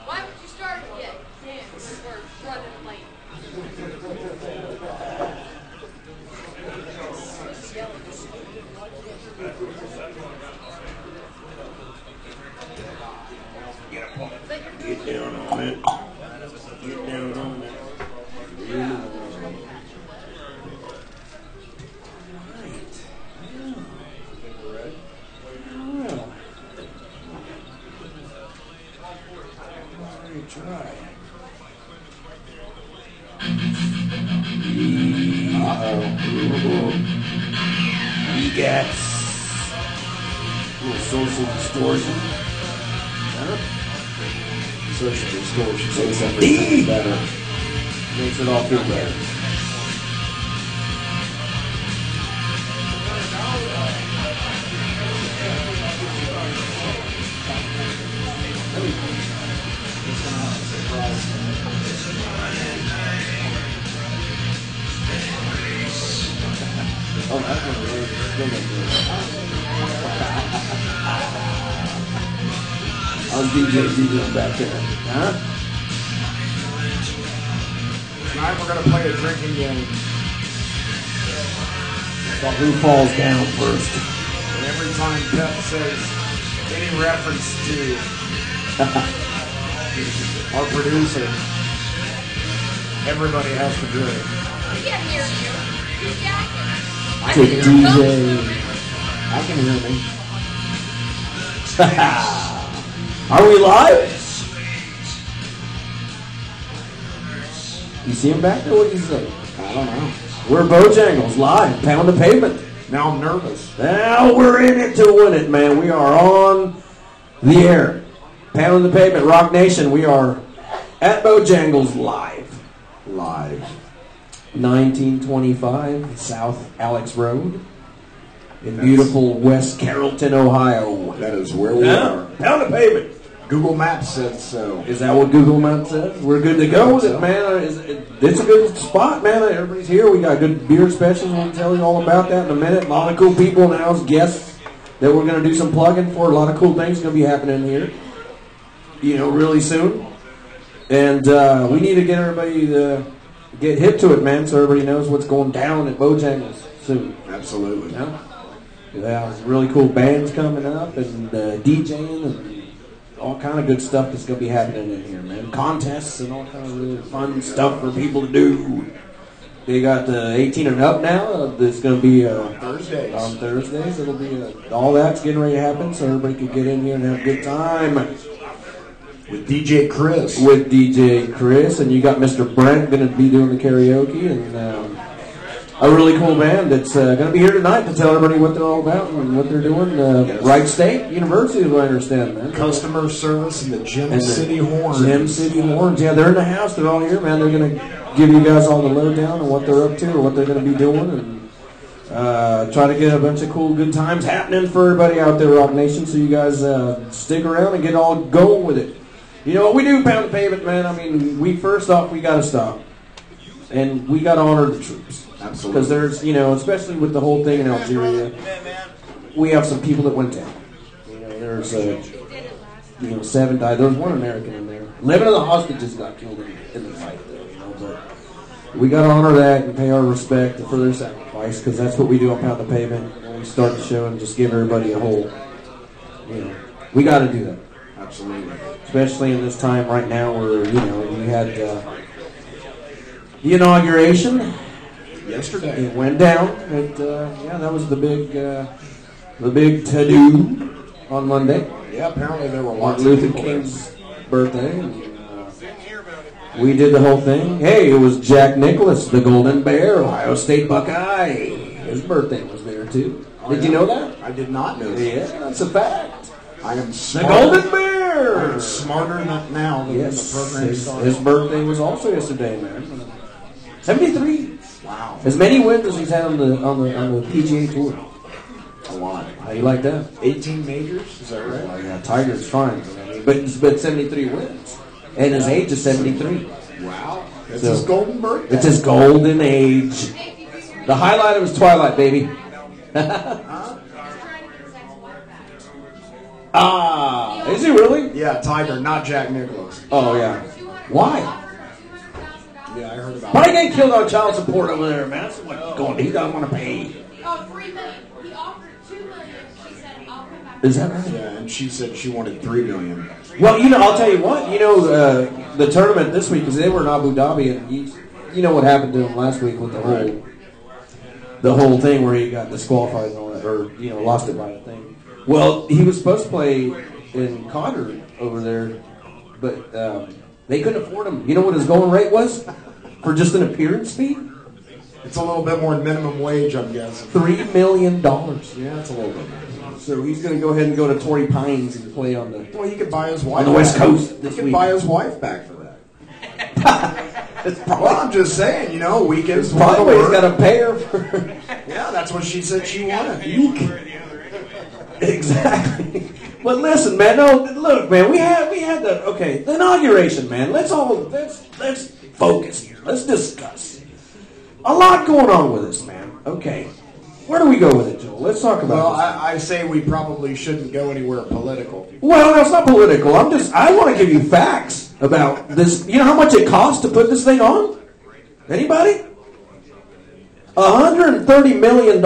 Why haven't you started yet? Damn, we're running late. Get down on it. Get down on it. Try. EGATs. A little social distortion. Huh? Social distortion makes everything better. Makes it all feel better. Oh, that's one really still good. How's DJ doing back there? Huh? Tonight we're going to play a drinking game. Called Who Falls Down First. And every time Pep says any reference to our producer, everybody has to drink. We can't hear you. Who's yakking? To DJ. I can hear me. Are we live? You see him back there? What did he say? I don't know. We're Bojangles live, pound the pavement. Now I'm nervous. Now we're in it to win it, man. We are on the air. Pound the pavement, Rock Nation. We are at Bojangles live. Live. 1925 South Alex Road in beautiful West Carrollton, Ohio. That is where we are. Pound the pavement. Google Maps says so. Is that what Google Maps says? We're good to go with it, man. It's a good spot, man. Everybody's here. We got good beer specials. We'll tell you all about that in a minute. A lot of cool people in the house, guests that we're going to do some plugging for. A lot of cool things going to be happening here, really soon. And we need to get everybody to get hip to it, man, so everybody knows what's going down at Bojangles soon. Absolutely. Yeah, there's really cool bands coming up and DJing and all kind of good stuff that's going to be happening in here, man. Contests and all kind of really fun stuff for people to do. They got 18 and up now. There's going to be Thursdays. On Thursdays. It'll be all that's getting ready to happen, so everybody can get in here and have a good time. With DJ Chris. With DJ Chris, and you got Mr. Brent going to be doing the karaoke, and a really cool band that's going to be here tonight to tell everybody what they're all about and what they're doing. Yes. Wright State University, as I understand, man. Customer service and the Gem City Horns. Gem City Horns, yeah, they're in the house. They're all here, man. They're going to give you guys all the lowdown on what they're up to or what they're going to be doing, and try to get a bunch of cool, good times happening for everybody out there, Rock Nation. So you guys stick around and get all going with it. You know what we do, pound the pavement, man. I mean, we got to stop, and we got to honor the troops. Absolutely. Because there's, especially with the whole thing in Algeria, we have some people that went down. There's, 7 died. There was one American in there. 11 of the hostages got killed in the fight, though. But we got to honor that and pay our respect for their sacrifice, because that's what we do on Pound the Pavement. When we start the show and just give everybody a whole, we got to do that. Absolutely. Especially in this time right now where, we had the inauguration. Yesterday. It went down. That was the big to-do on Monday. Yeah, apparently there were Martin Luther King's birthday. And, we did the whole thing. Hey, it was Jack Nicklaus, the Golden Bear, Ohio State Buckeye. His birthday was there, too. Did you know that? I did not know that. Yeah, that's a fact. I am The smart. Golden Bear! I am smarter now than when the program started. His birthday was also yesterday, man. 73. Wow. As many wins as he's had on the PGA Tour. A lot. How you like that? 18 majors? Is that right? Well, yeah, Tiger's fine. But 73 wins. And his age is 73. Wow. It's his golden birthday. It's his golden age. The highlight of his twilight, baby. Ah, is he really? Yeah, Tiger, not Jack Nicklaus. Oh, yeah. Why? Yeah, I heard about Why it. are you getting killed on child support over there, man? That's what going. He doesn't want to pay. Oh, $3 million. He offered $2 million. She said, I'll come back. Is that right? Yeah, and she said she wanted $3 million. Well, you know, I'll tell you what. You know, the tournament this week, because they were in Abu Dhabi, and you know what happened to him last week with the whole thing where he got disqualified and all that, or lost it by a thing. Well, he was supposed to play in Qatar over there, but they couldn't afford him. You know what his going rate was for just an appearance fee? It's a little bit more than minimum wage, I'm guessing. $3 million. Yeah, it's a little bit more. So he's going to go ahead and go to Torrey Pines and play on the Well, he could buy his wife on the West back. Coast He this could week. buy his wife back for that. Well, I'm just saying, weekends. Probably what he's got to pay her for. Yeah, that's what she said she wanted. Exactly. But listen, man. No, look, man. We had the inauguration, man. Let's focus here. Let's discuss. A lot going on with this, man. Okay. Where do we go with it, Joel? Let's talk about Well, this. I say we probably shouldn't go anywhere political. Well, that's not political. I want to give you facts about this. You know how much it costs to put this thing on? Anybody? $130 million.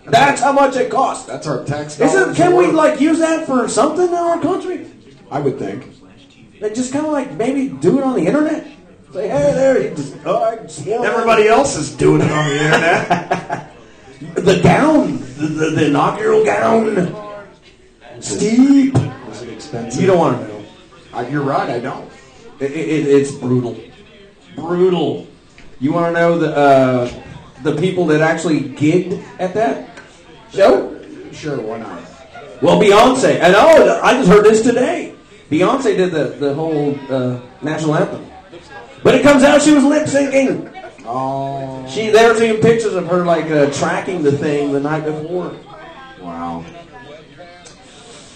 That's how much it costs. That's our tax dollars. Can we use that for something in our country? I would think. And just kind of maybe do it on the internet. Say, hey, there, you just I swore. Everybody else is doing it on the internet. The gown, the inaugural gown, steep. Was it expensive? You don't want to know. You're right. I don't. It's brutal. Brutal. You want to know the people that actually gigged at that show? Sure, why not? Well, Beyonce. And I just heard this today. Beyonce did the whole national anthem. But it comes out she was lip syncing. Oh. They were seeing pictures of her tracking the thing the night before. Wow.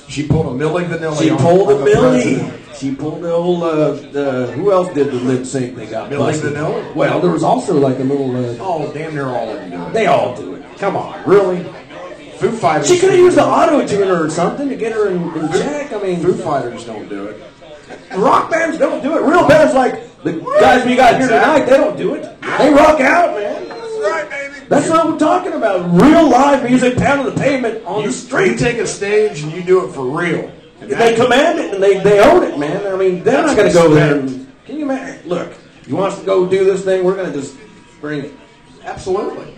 She pulled a Milli Vanilli. She pulled on a the Millie. president. She pulled the old. Who else did the lip sync? They got Milli busted. Vanilli? Well, there was also a little. Oh, damn near all of them do it. They all do it. Come on, really? Foo Fighters. She could have used the auto tuner or something to get her in check. I mean, Foo Fighters don't do it. rock bands don't do it. Real bands like the guys we got here tonight, they don't do it. They rock out, man. That's right, baby. That's what we're talking about. Real live music, pounding the pavement on the You street. take a stage and you do it for real. And They command it and they own it, man. I mean, they're not going to go there and... Can you imagine? Look, you want us to go do this thing? We're going to just bring it. Absolutely.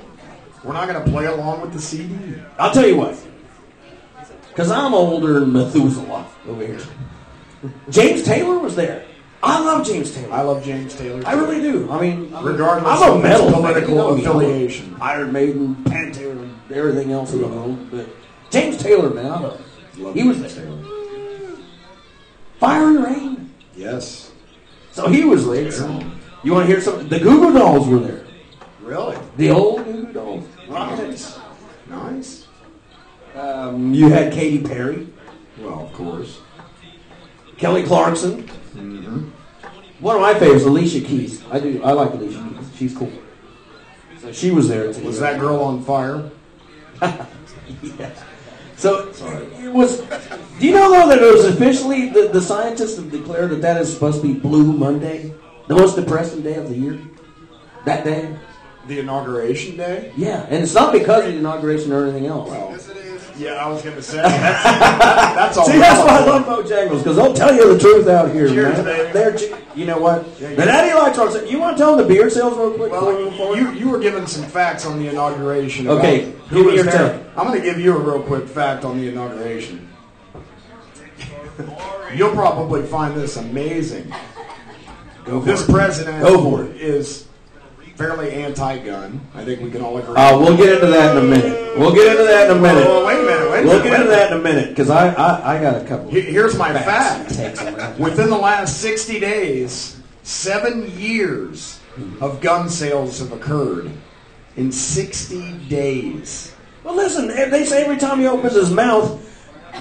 We're not going to play along with the CD. I'll tell you what. Because I'm older than Methuselah over here. James Taylor was there. I love James Taylor. I love James Taylor. I really do. I mean, Regardless I'm a of metal his fan. political You know me. affiliation. Iron Maiden, Pantera, everything else in the world. But James Taylor, man, I love him. He was James there. Taylor. Fire and Rain. Yes. So he was there. You want to hear something? The Goo Goo Dolls were there. Really? The old Goo Goo Dolls. Nice. Nice. You had Katy Perry, Well, of course. Kelly Clarkson. Mm-hmm. One of my favorites, Alicia Keys. I like Alicia Keys. She's cool. So she was there too. Was that girl on fire? Yeah. So it was. Do you know though that it was officially the scientists have declared that is supposed to be Blue Monday, the most depressing day of the year. That day. The inauguration day? Yeah, and it's not because of the inauguration or anything else. Well, yeah, I was going to say. That's all. See, that's why I love Bojangles, because they'll tell you the truth out here, Cheers, man. baby. You know what? And Eddie likes our. You want to tell them the beer sales real quick? Well, you were given some facts on the inauguration. Okay, about give me who was your there. take. I'm going to give you a real quick fact on the inauguration. You'll probably find this amazing. This president Go for it. is fairly anti-gun. I think we can all agree. We'll get into that in a minute. We'll get into that in a minute. Well, wait a minute. We'll get into that in a minute, because I got a couple. Here's my facts. fact. Within the last 60 days, 7 years of gun sales have occurred. In 60 days. Well, listen, they say every time he opens his mouth,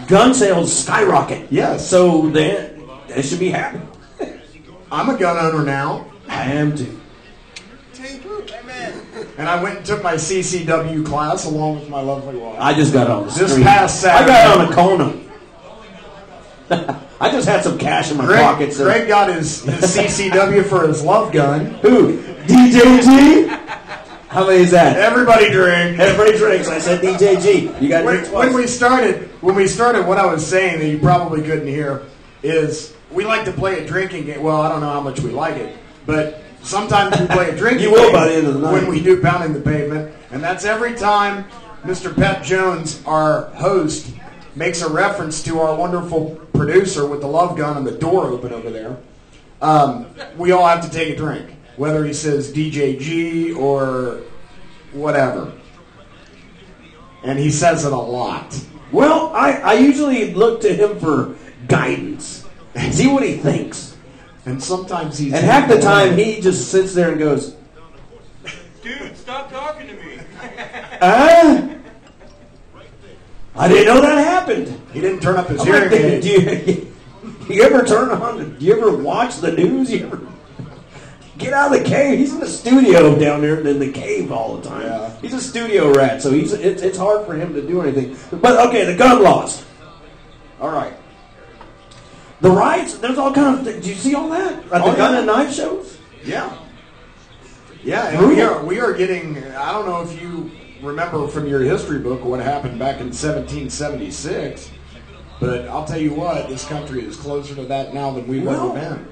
gun sales skyrocket. Yes. So they should be happy. I'm a gun owner now. I am too. and I went and took my CCW class along with my lovely wife. I just got on the This street. past Saturday. I got on a Kona. I just had some cash in my pockets. Greg got his CCW for his love gun. Who? DJG? How many is that? Everybody drinks. Everybody drinks. I said DJG. You got to when we started, what I was saying that you probably couldn't hear is we like to play a drinking game. Well, I don't know how much we like it, but sometimes we play a drinking You will game by the end of the night. when we do Pounding the Pavement, and that's every time Mr. Pep Jones, our host, makes a reference to our wonderful producer with the love gun and the door open over there. We all have to take a drink, whether he says DJG or whatever. And he says it a lot. Well, I usually look to him for guidance. See what he thinks. And sometimes he's... And half the time he just sits there and goes, Dude, stop talking to me. I didn't know that happened. He didn't turn up his I'm hearing like, aid. do you ever turn on? Do you ever watch the news? You ever get out of the cave? He's in the studio down there in the cave all the time. Yeah. He's a studio rat, so it's hard for him to do anything. But okay, the gun laws. All right. The riots, there's all kinds of things. Did you see all that? At the gun and knife shows? Yeah. Yeah, and we are getting, I don't know if you remember from your history book what happened back in 1776, but I'll tell you what, this country is closer to that now than we've ever been.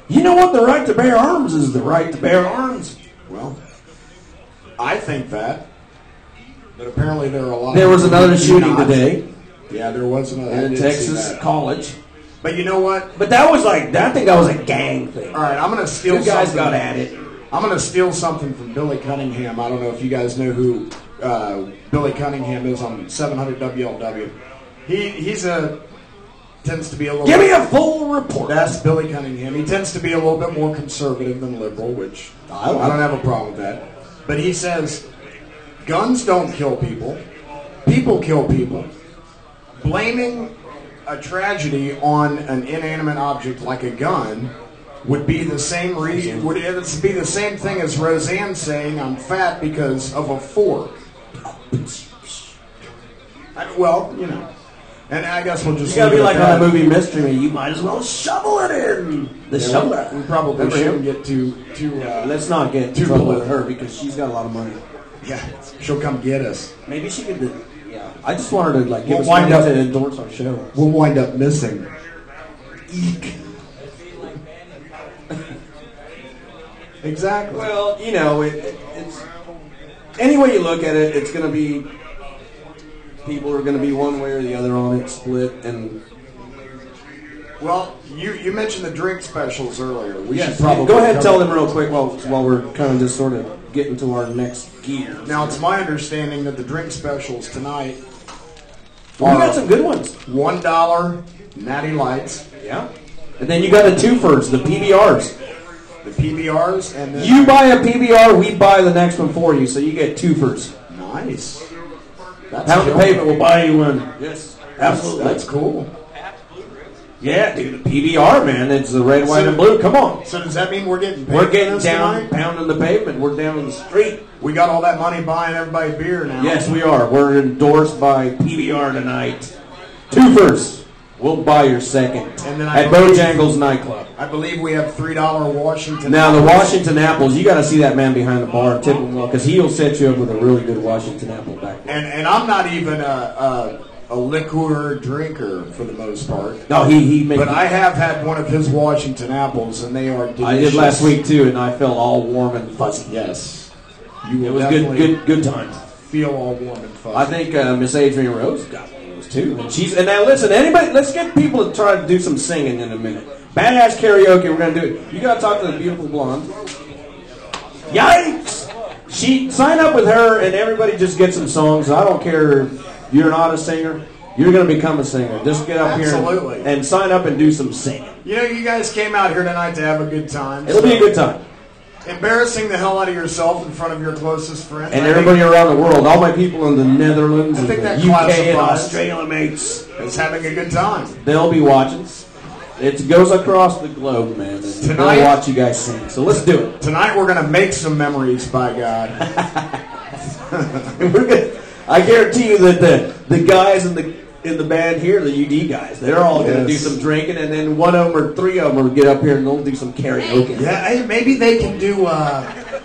You know what? The right to bear arms is the right to bear arms. Well, I think that, but apparently there are a lot There of was people another who do shooting not. today Yeah, there was another. I in did see Texas that. college. But you know what? But that was like, I think that was a gang thing. All right, I'm going to steal You guys something. got at it. I'm going to steal something from Billy Cunningham. I don't know if you guys know who Billy Cunningham is on 700 WLW. He's tends to be a little... Give me a full report. That's Billy Cunningham. He tends to be a little bit more conservative than liberal, which I don't have a problem with that. But he says, guns don't kill people. People kill people. Blaming a tragedy on an inanimate object like a gun would be the same reason. Would it be the same thing as Roseanne saying I'm fat because of a fork? Well, you know, and I guess we'll just. You gotta be leave it like at on the that. movie Mystery Me. You might as well shovel it in. The shoveler. We probably Remember shouldn't him? get too. Let's not get too too trouble political. with her because she's got a lot of money. Yeah, she'll come get us. Maybe she could. Yeah, I just want her to like give We'll us wind money up- to endorse our show. We'll wind up missing. Eek. Exactly. Well, you know, it's any way you look at it, it's going to be people are going to be one way or the other on it, split, and Well, you mentioned the drink specials earlier. We yes, should probably go ahead and tell cover- them real quick while we're kind of just sort of getting to our next gear. Now, it's my understanding that the drink specials tonight We got some good ones. $1 Natty Lights, Yeah. And then you got the twofers, the PBRs. the PBRs, and then You buy a PBR, we buy the next one for you, so you get twofers. nice. That's Pound the cool. Pavement will buy you one. Yes, absolutely. That's cool. Yeah, dude, the PBR, man, it's the red, white, and blue. Come on. So does that mean we're getting paid We're for getting this down, tonight? pounding the pavement. We're down in the street. We got all that money buying everybody beer now. Yes, we are. We're endorsed by PBR tonight. Twofers. We'll buy your second And then I at believe- Bojangles nightclub. I believe we have $3 Washington. Now, the Washington Apples, you got to see that man behind the bar. Tip him well, because he'll set you up with a really good Washington Apple back there. And I'm not even a liqueur drinker for the most part. No, he made But I have had one of his Washington apples, and they are delicious. I did last week, too, and I felt all warm and fuzzy. Yes. You It will was definitely good times. feel all warm and fuzzy. I think Miss Adrian Rose got one of those too, and now listen, anybody, let's get people to try to do some singing in a minute. Badass karaoke, we're gonna do it. You gotta talk to the beautiful blonde. Yikes! She sign up with her, and everybody just get some songs. I don't care if you're not a singer. You're gonna become a singer. Just get up Absolutely. here and sign up and do some singing. You know, you guys came out here tonight to have a good time. It'll be a good time. Embarrassing the hell out of yourself in front of your closest friends. And I think everybody around the world, all my people in the Netherlands I and think the that UK and classifies. Australia mates, is having a good time. they'll be watching. It goes across the globe, man. And Tonight- we'll watch you guys sing. So let's do it. Tonight we're going to make some memories, by God. I guarantee you that the guys in the band here, the UD guys, they're all going to do some drinking, and then one of them or three of them will get up here and they'll do some karaoke. Yeah, hey, maybe they can do...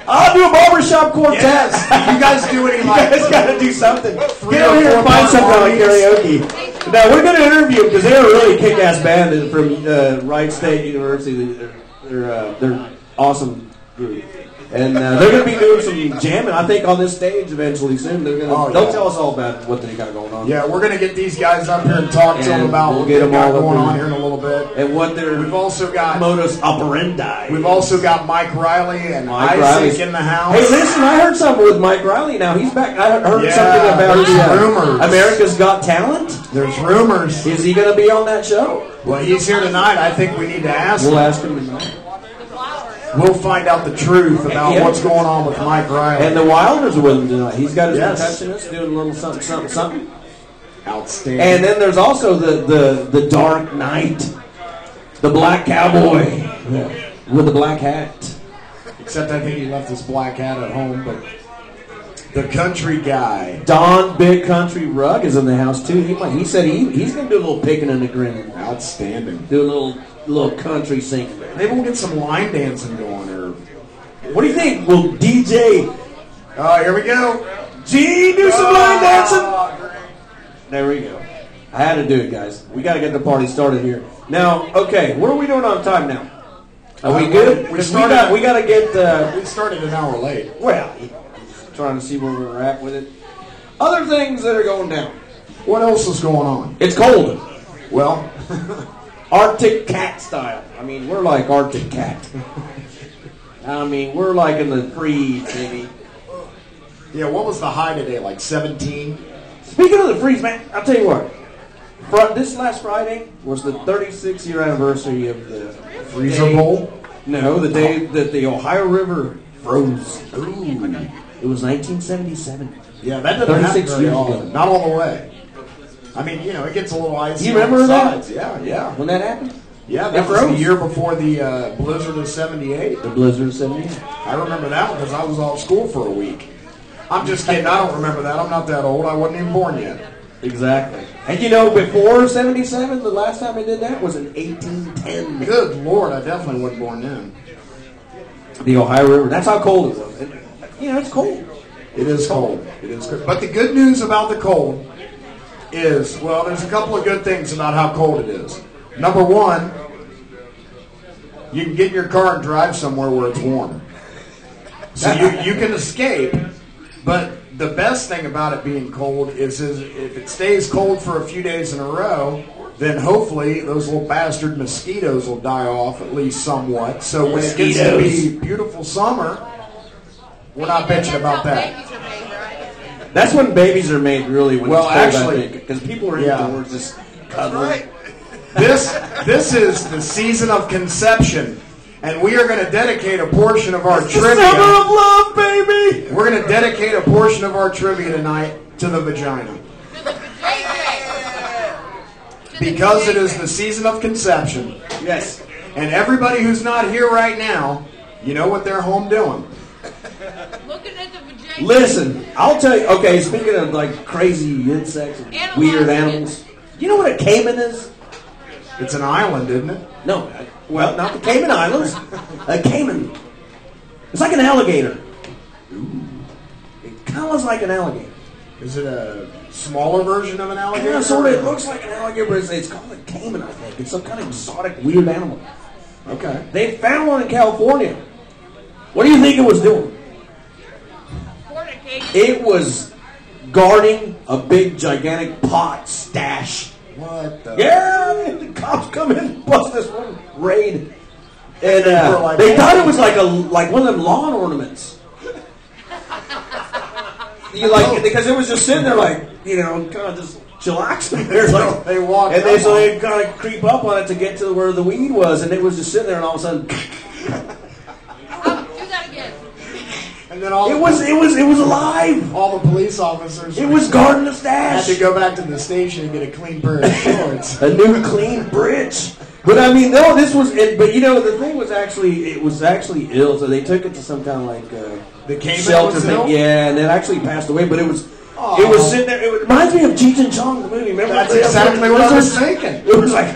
I'll do a barbershop quartet. Yes. You guys do any You like... guys got to do something. Get Three over or here and four find something like harmonies. karaoke. Now, we're going to interview them because they're a really kick-ass band from Wright State University. They're awesome group. And they're going to be doing some jamming, I think, on this stage eventually soon. They'll tell us all about what they got going on. Yeah, we're going to get these guys up here and talk to them about we'll what get they them got all up going here. on here in a little bit. And what their We've also got modus operandi. We've also got Mike Riley and Mike Isaac Riley's in the house. Hey, listen, I heard something with Mike Riley. Now he's back. I heard Yeah, something about there's rumors. America's Got Talent. There's rumors. Is he going to be on that show? Well, he's here tonight. I think we need to ask We'll him. ask him tonight. We'll find out the truth about Yeah. what's going on with Mike Riley. And the Wilders are with him tonight. He's got his Yes. percussionist doing a little something, something, something. Outstanding. And then there's also the Dark Knight, the Black Cowboy with the black hat. Except I think he left his black hat at home, but the country guy. Don Big Country Rug is in the house too. He said he's going to do a little picking and a grinning. Outstanding. Do a little country singing. Maybe we'll get some line dancing going. Or What do you think? Will DJ oh, here we go. G do some line dancing? There we go. I had to do it, guys. We got to get the party started here. Now, okay, what are we doing on time now? Are we good? We 'Cause started- we got to get. We started an hour late. Well, trying to see where we're at with it. Other things that are going down. What else is going on? It's cold. Well, Arctic cat style. I mean, we're like Arctic cat. I mean, we're like in the freeze, baby. yeah, what was the high today? Like 17? Speaking of the freeze, man, I'll tell you what. This last Friday was the 36th year anniversary of the Freezer day- Bowl? No, the day that the Ohio River froze. Ooh. It was 1977. Yeah, that doesn't happen 36 very years often. ago. Not all the way. I mean, you know, it gets a little icy. You remember on the that? sides. Yeah. When that happened? Yeah, It that was the froze. year before the blizzard of 78. The blizzard of 78. I remember that one because I was off school for a week. I'm just kidding. I don't remember that. I'm not that old. I wasn't even born yet. Exactly. And you know, before 77, the last time I did that was in 1810. Good Lord, I definitely wasn't born then. The Ohio River. That's how cold it was. You know, it's cold. It is cold. It is cold. But the good news about the cold is, well, there's a couple of good things about how cold it is. Number one, you can get in your car and drive somewhere where it's warm. So you can escape, but the best thing about it being cold is if it stays cold for a few days in a row, then hopefully those little bastard mosquitoes will die off at least somewhat. So when it gets to be beautiful summer, we're not bitching about that. That's when babies are made, really. When Well, it's cold, actually- I think, because people are Yeah. indoors just cuddling. This is the season of conception, and we are going to dedicate a portion of our The summer trivia. of love, baby. We're going to dedicate a portion of our trivia tonight to the vagina. Because it is the season of conception. Yes. And everybody who's not here right now, you know what they're home doing. Looking at the vagina. Listen, I'll tell you. Okay, speaking of like crazy insects and weird animals, you know what a caiman is? It's an island, isn't it? No, well, not the Cayman Islands. A caiman. It's like an alligator. It kind of looks like an alligator. Is it a smaller version of an alligator? Yeah, sort of. It looks like an alligator, but it's called a caiman, I think. It's some kind of exotic, weird animal. Okay. They found one in California. What do you think it was doing? It was guarding a big, gigantic pot stash. What the? Yeah, the cops come in and bust this one raid. And like, they thought it was like one of them lawn ornaments. You like because it was just sitting there like, you know, kind of just chillaxing there. Like, They walked and up so on they kind of creep up on it to get to where the weed was, and it was just sitting there, and all of a sudden, Do that again. And then all it was alive. all the police officers It was guarding the had stash. to go back to the station and get a clean pair of shorts. A new clean bridge. But I mean, no, this was. But you know, the thing was it was actually ill. So they took it to some kind of like The caiman shelter was thing. ill? Yeah, and it actually passed away. But it was. Oh. It was sitting there. It reminds me of Cheech and Chong, the movie. Remember? That's exactly what I was thinking. It was like.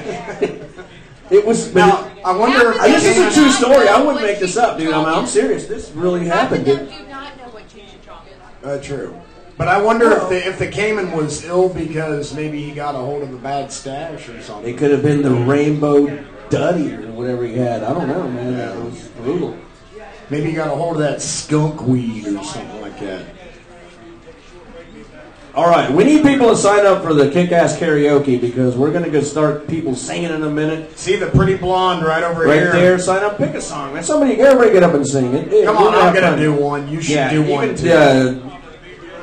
It was. Now, I wonder if This is a true story. I wouldn't make this up, dude. I'm serious. This really happened, Half of dude. them do not know what Cheech and Chong is. True. But I wonder if the caiman was ill because maybe he got a hold of a bad stash or something. It could have been the Rainbow Duddy or whatever he had. I don't know, man. That was brutal. Maybe he got a hold of that skunk weed or something like that. All right, we need people to sign up for the Kick-Ass Karaoke because we're going to go start people singing in a minute. See the pretty blonde right over Right here? there, sign up, pick a song. Man, everybody get up and sing it. Come on, I'm going to do one. You should do one too.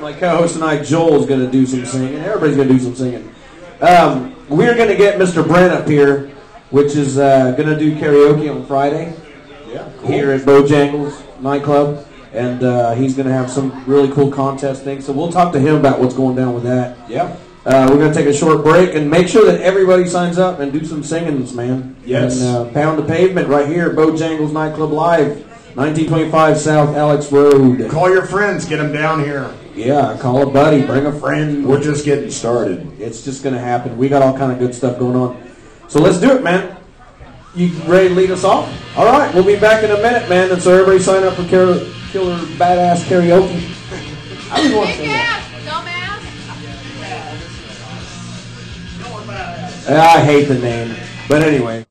My co-host tonight, Joel's going to do some singing. Everybody's going to do some singing. We're going to get Mr. Brent up here, which is going to do karaoke on Friday. Yeah, cool. Here at Bojangles nightclub. And he's going to have some really cool contest things. So we'll talk to him about what's going down with that. Yeah. We're going to take a short break and make sure that everybody signs up and do some singings, man. Yes. And Pound the Pavement right here at Bojangles Nightclub Live, 1925 South Alex Road. Call your friends. Get them down here. Yeah, call a buddy. Bring a friend. We're just getting started. It's just going to happen. We got all kind of good stuff going on. So let's do it, man. You ready to lead us off? All right, we'll be back in a minute, man. And so everybody sign up for Killer Badass Karaoke. I just want to say that. Dumbass. I hate the name. But anyway.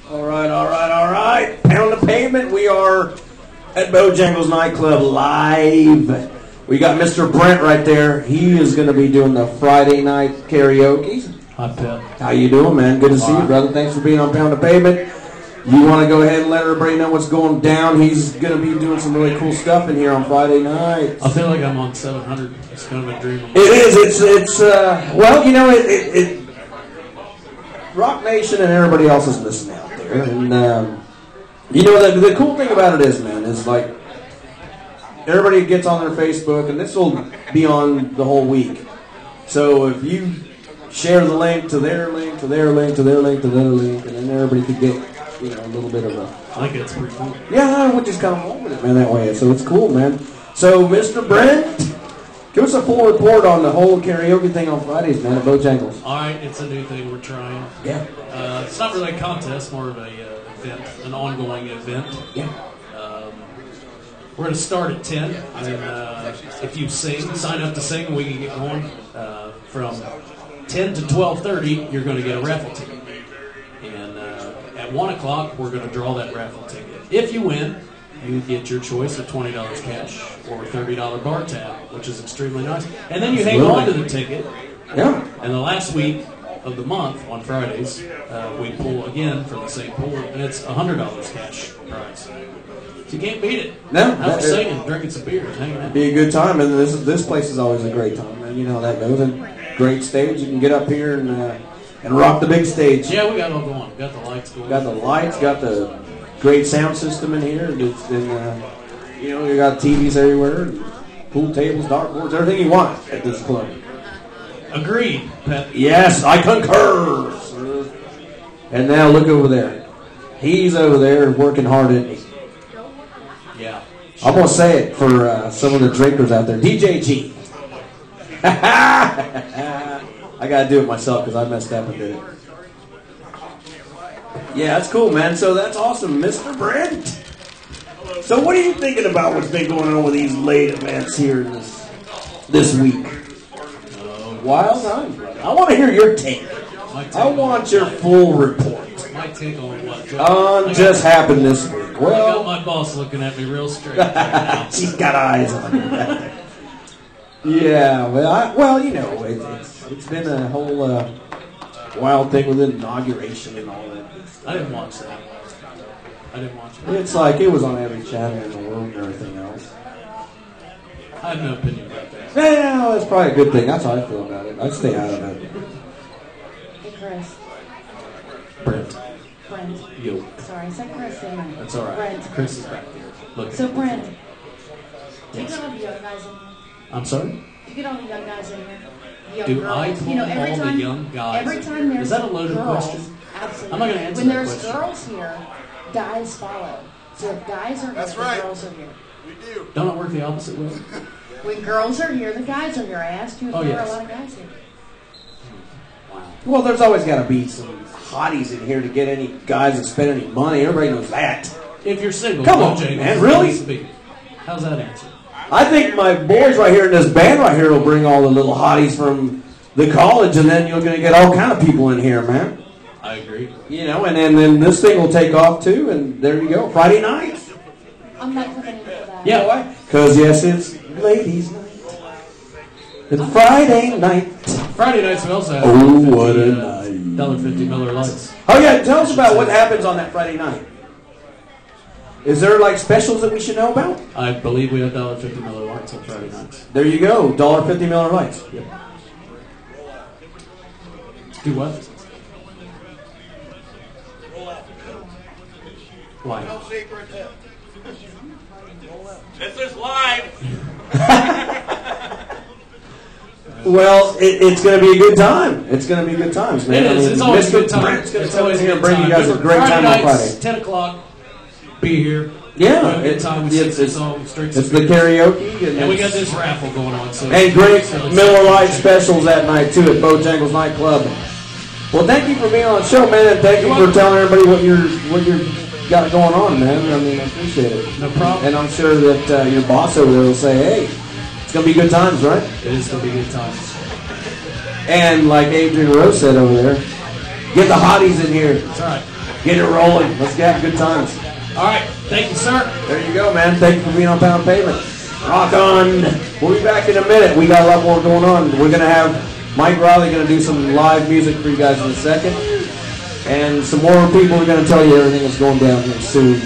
All right. Pound the Pavement. We are at Bojangles Nightclub live. We got Mr. Brent right there. He is going to be doing the Friday night karaoke. Hi, Pep. How you doing, man? Good to see you, brother. Thanks for being on Pound the Pavement. You want to go ahead and let everybody know what's going down? He's going to be doing some really cool stuff in here on Friday night. I feel like I'm on 700. It's kind of a dream. It is. It's well, you know, it Rock Nation and everybody else is listening out there. And, you know, the cool thing about it is, man, is like everybody gets on their Facebook, and this will be on the whole week. So if you share the link to their link, to their link, to their link, to their link, and then everybody could get, you know, a little bit of a. I think it's pretty cool. Yeah, we'll just kind of roll with it, man, that way. So it's cool, man. So, Mr. Brent, give us a full report on the whole karaoke thing on Fridays, man, at Bojangles. All right, it's a new thing we're trying. Yeah. It's not really a contest, more of a event, an ongoing event. Yeah. We're going to start at 10, and if you sing, sign up to sing, we can get going. From 10 to 12:30, you're going to get a raffle ticket. And at 1 o'clock, we're going to draw that raffle ticket. If you win, you get your choice of $20 cash or a $30 bar tab, which is extremely nice. And then you hang on to the ticket. Yeah. And the last week of the month, on Fridays, we pull again for the same pool, and it's $100 cash prize. So you can't beat it. No. Out singing, drinking some beers, hanging out. Be a good time, and this place is always a great time, man. You know how that goes. And great stage. You can get up here and rock the big stage. Yeah, we got it all going. Got the lights going. Got the lights. Got the great sound system in here. It's been, you know, you got TVs everywhere, pool tables, dartboards, everything you want at this club. Agreed, Pat. Yes, I concur. Sir. And now look over there. He's over there working hard, isn't he? Yeah. I'm going to say it for some of the drinkers out there. DJ G. I got to do it myself because I messed up and did it. Yeah, that's cool, man. So that's awesome. Mr. Brent. So what are you thinking about what's been going on with these late events here this week? Wild times, brother. I want to hear your take. I want your full report. My take on what? Just happened this week. Well, I got my boss looking at me real straight right now. She's got eyes on you. Yeah, well, you know, it's been a whole wild thing with inauguration and all that. I didn't watch that. It's like it was on every channel in the world and everything else. I have no opinion about that. Yeah, that's probably a good thing. That's how I feel about it. I'd stay out of it. Hey, Chris. Brent. Yo. Sorry, I said Chris, didn't I? That's all right. Brent. Chris is back there. Look. So, Brent, do you Yes. get all the young guys in here? I'm sorry? Do you get all the young guys in here? The young Do girls? I pull all the young guys Every in time here? there's Is that a loaded girls, question? Absolutely. I'm not gonna answer when that there's question. girls here, guys follow. So if guys are here, the girls are here. Don't it work the opposite way? When girls are here, the guys are here. I asked you if Oh, there yes. are a lot of guys here. Well, there's always got to be some hotties in here to get any guys that spend any money. Everybody knows that. If you're single, Come no on, Jake, man, it really? needs to be. How's that answer? I think my boys right here in this band right here will bring all the little hotties from the college, and then you're going to get all kind of people in here, man. I agree. You know, and then this thing will take off too, and there you go. Friday night. I'm not clicking into that. Yeah, why? Because, yes, it's ladies' night. It's Friday night. Friday nights we also have Oh, what a night. $1.50 Miller Lights. Oh, yeah, tell us about what happens on that Friday night. Is there, like, specials that we should know about? I believe we have $1.50 Miller Lights on Friday nights. There you go, $1.50 Miller Lights. Yep. Do what? Why? This is live. Well, it's going to be a good time. It's going to be good times, man. It is. It's always a good time. Brent's going to It's come always in a here and good bring you time. guys a great Friday time on nights, Friday. 10 o'clock, be here. Yeah, We have a good time. We sing some songs, drink some it's the beer. karaoke. And we got this raffle going on. So And great Miller Lite specials that night, too, at Bojangles Nightclub. Well, thank you for being on the show, man, and thank you for telling everybody what you're got going on, man. I mean, I appreciate it. No problem. And I'm sure that your boss over there will say, hey, it's going to be good times, right? It is going to be good times. And like Adrian Rose said over there, get the hotties in here. That's all right. Get it rolling. Let's get good times. All right. Thank you, sir. There you go, man. Thank you for being on Pound Pavement. Rock on. We'll be back in a minute. We got a lot more going on. We're going to have Mike Riley going to do some live music for you guys in a second. And some more people are going to tell you everything that's going down here soon.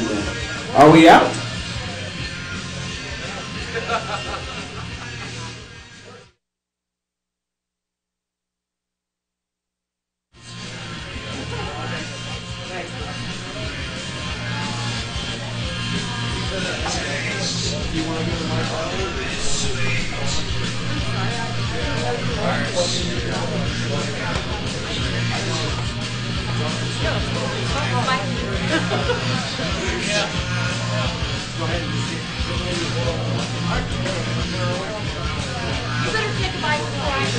Are we out? Bye. You better take a bite before I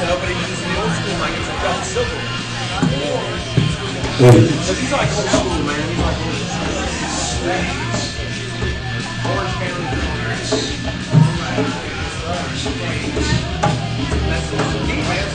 Nobody uses the old school like it's a double silver. Hey. He's like old school, man. He's like old school. Orange County. That's the key, man.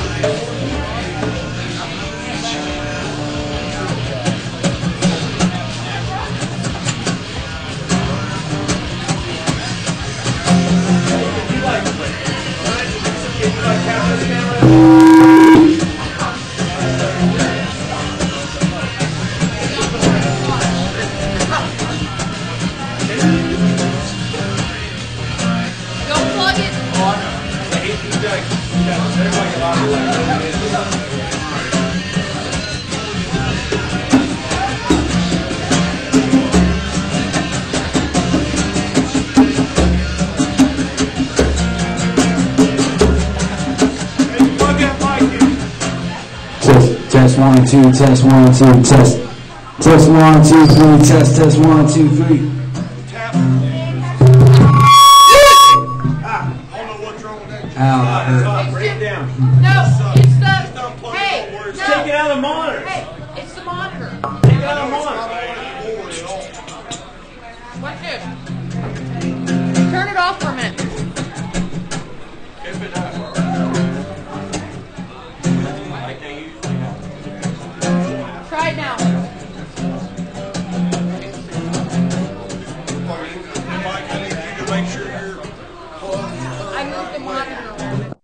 Test 1, 2, test 1, 2, test. Test 1, 2, 3, test 1, 2, 3. Ow, that hurt. Break it down. No, it's the. Hey, no. Take it out of the monitor. Hey, it's the monitor. Take it out of the monitor. Watch this. Turn it off for a minute. Try it now. I moved the monitor around.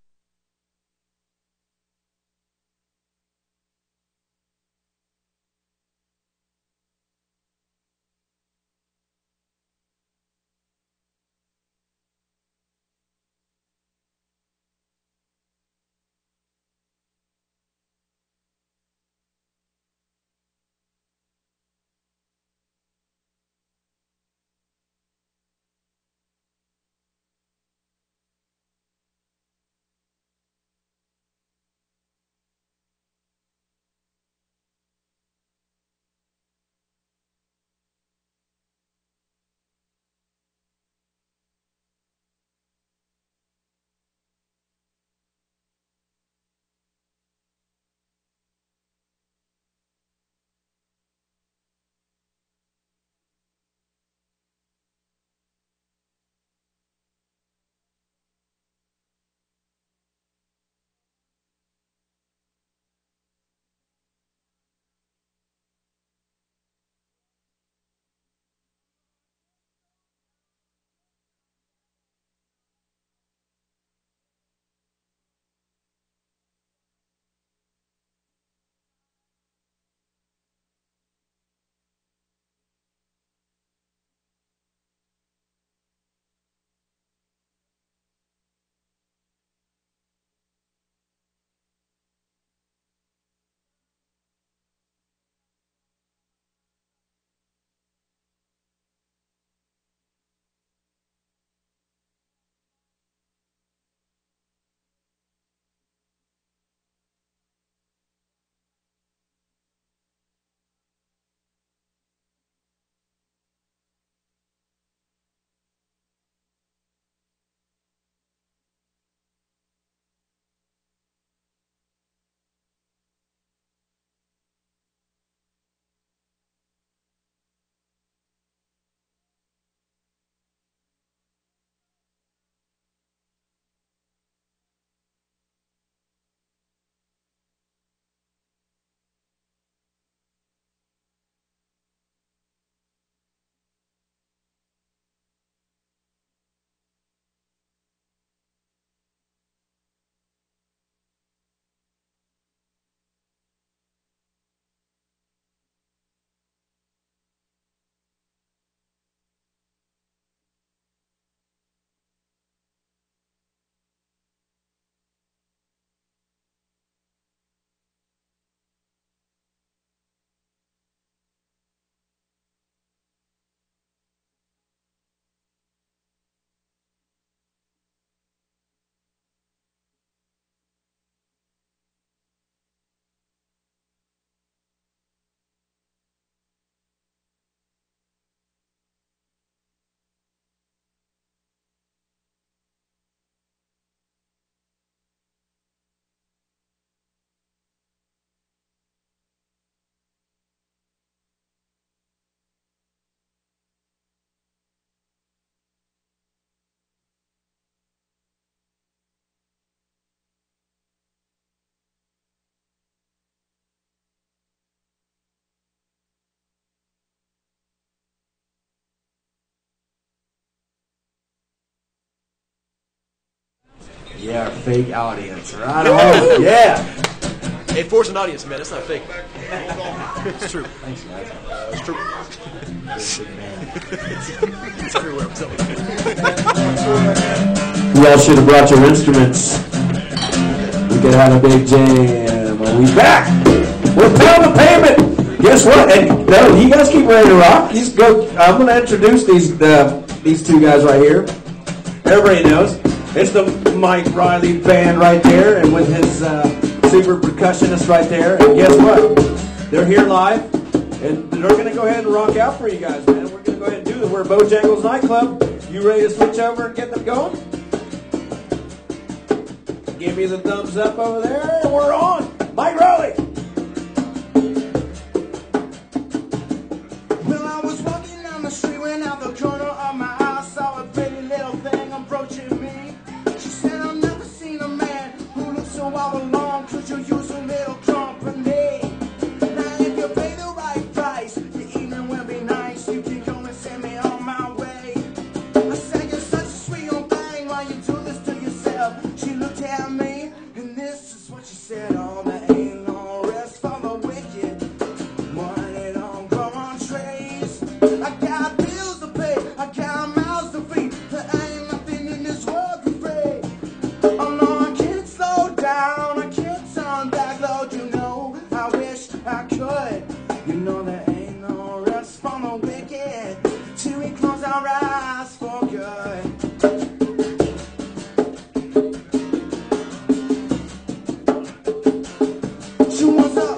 Yeah, our fake audience. Right on. Yeah. It forced an audience, man. It's not fake. It's true. Thanks, guys. It's true. It's everywhere, I'm telling you. Y'all should have brought your instruments. We could have a big jam. We back. We're pounding the pavement. Guess what? And no, you guys keep ready to rock. Just go. I'm going to introduce these two guys right here. Everybody knows it's the Mike Riley band right there, and with his super percussionist right there. And guess what? They're here live, and they're going to go ahead and rock out for you guys, man. We're going to go ahead and do it. We're at Bojangles Nightclub. You ready to switch over and get them going? Give me the thumbs up over there. We're on. Mike Riley. Well, I was walking down the street when out the corner of my eye saw a pretty little thing approaching me. She said, I've never seen a man who looks so all alone. Could you use a little company? Now, if you pay the right price, the evening will be nice. You can come and send me on my way. I said, you're such a sweet old thing. Why you do this to yourself? She looked at me, and this is what she said. Oh, there ain't no rest for the wicked. Money don't grow on trees. I got bills to pay, I got mouths to feed. There ain't nothing in this world for free. Oh no, I can't slow down, I can't turn back, Lord, you know, I wish I could. You know there ain't no rest for the wicked till we close our eyes for good. She wants up.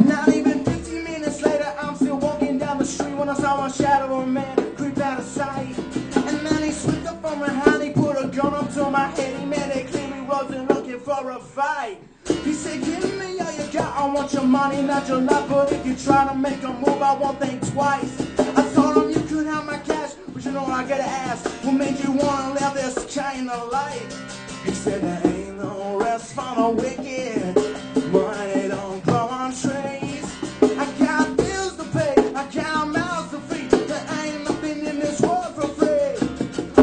Not even 15 minutes later, I'm still walking down the street when I saw a shadow of a man creep out of sight. And then he slipped up from behind, he put a gun up to my head. He made it clear he wasn't looking for a fight. He said, give me all you got, I want your money, not your love. But if you try to make a move, I won't think twice. I told him you could have my cash, but you know what I gotta ask, what made you wanna live this kind of life? He said, there ain't no rest for the wicked. Money don't grow on trees. I got bills to pay, I got mouths to feed. There ain't nothing in this world for free.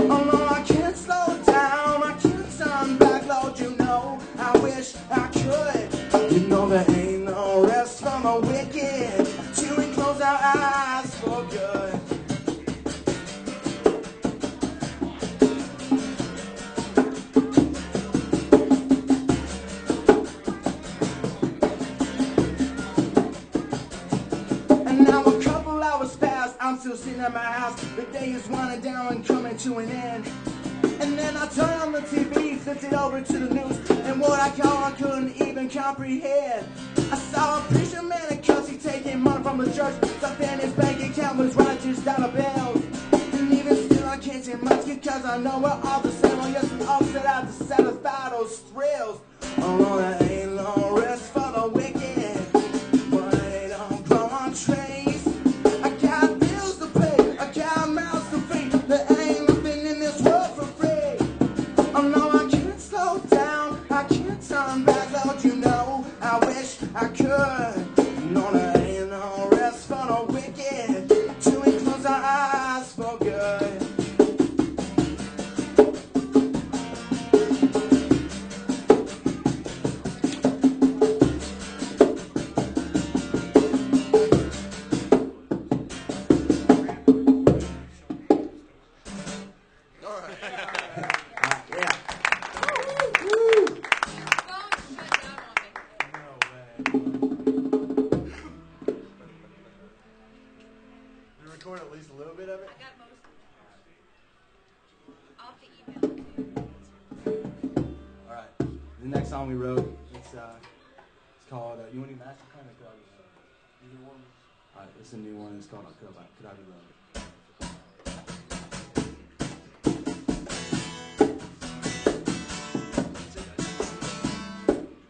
Oh no, I can't slow down, I can't turn back, Lord, you know, I wish I could. You know there ain't no rest for the wicked till we close our eyes for good. And now a couple hours passed, I'm still sitting at my house. The day is winding down and coming to an end. And then I turned on the TV, flipped it over to the news, and what I couldn't even comprehend. I saw a preacher man in custody taking money from the church. Something in his bank account was right just dollar bills. And even still I can't say much because I know we're all the same. Oh yes, we all set out to satisfy those thrills. Oh no, there ain't no rest for the wicked. Money don't grow on trees. I got bills to pay, I got mouths to feed. There ain't nothing in this world for free. Oh no, I can't slow down, I can't turn back, Lord, you know, I wish I could. No, there ain't no rest for the wicked till we close our eyes for good. Record at least a little bit of it? Alright, the next song we wrote, it's called, you want any master plan or could I be loved? Either one. Alright, it's a new one, it's called Could I Be Loved?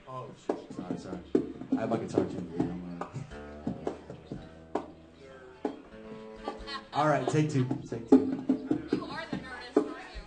Oh, sorry. I have my guitar tuned weird. Alright, take two. You are the nerdist, aren't you?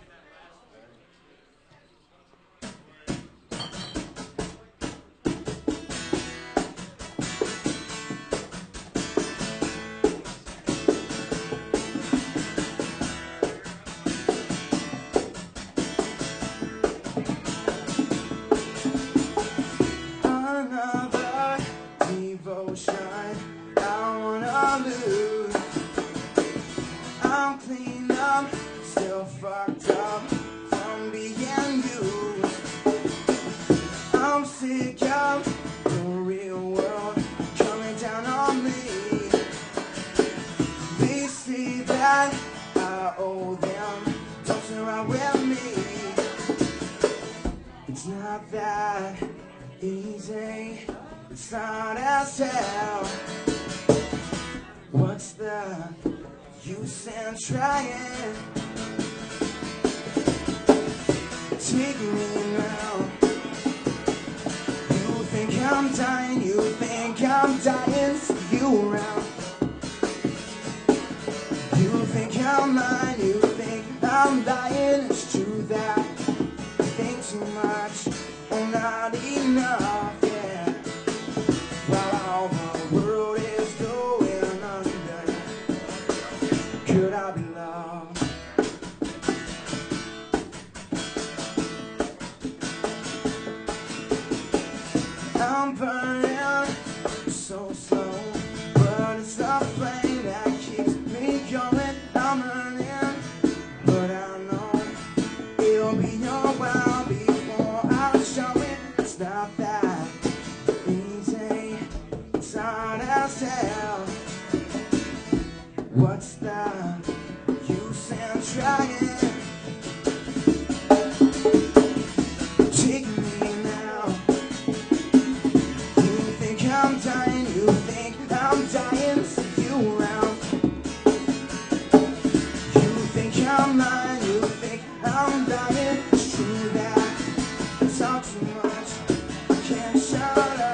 not that easy. It's hard as hell. What's the use in trying? Take me now. You think I'm dying, you think I'm dying, see you around. You think I'm lying, you think I'm lying. It's true that I think too much and not enough, yeah. While all the world is going under, could I be loved? I'm burning so slow, but it's the flame that keeps me going. I'm running, but I know it'll be a while before I show it. It's not that easy, it's hard as hell. What's the use in trying? Take me now. You think I'm dying, you think I'm dying, see you around. You think I'm lying, you think I'm dying. It's true that I talk too much, I can't shut up.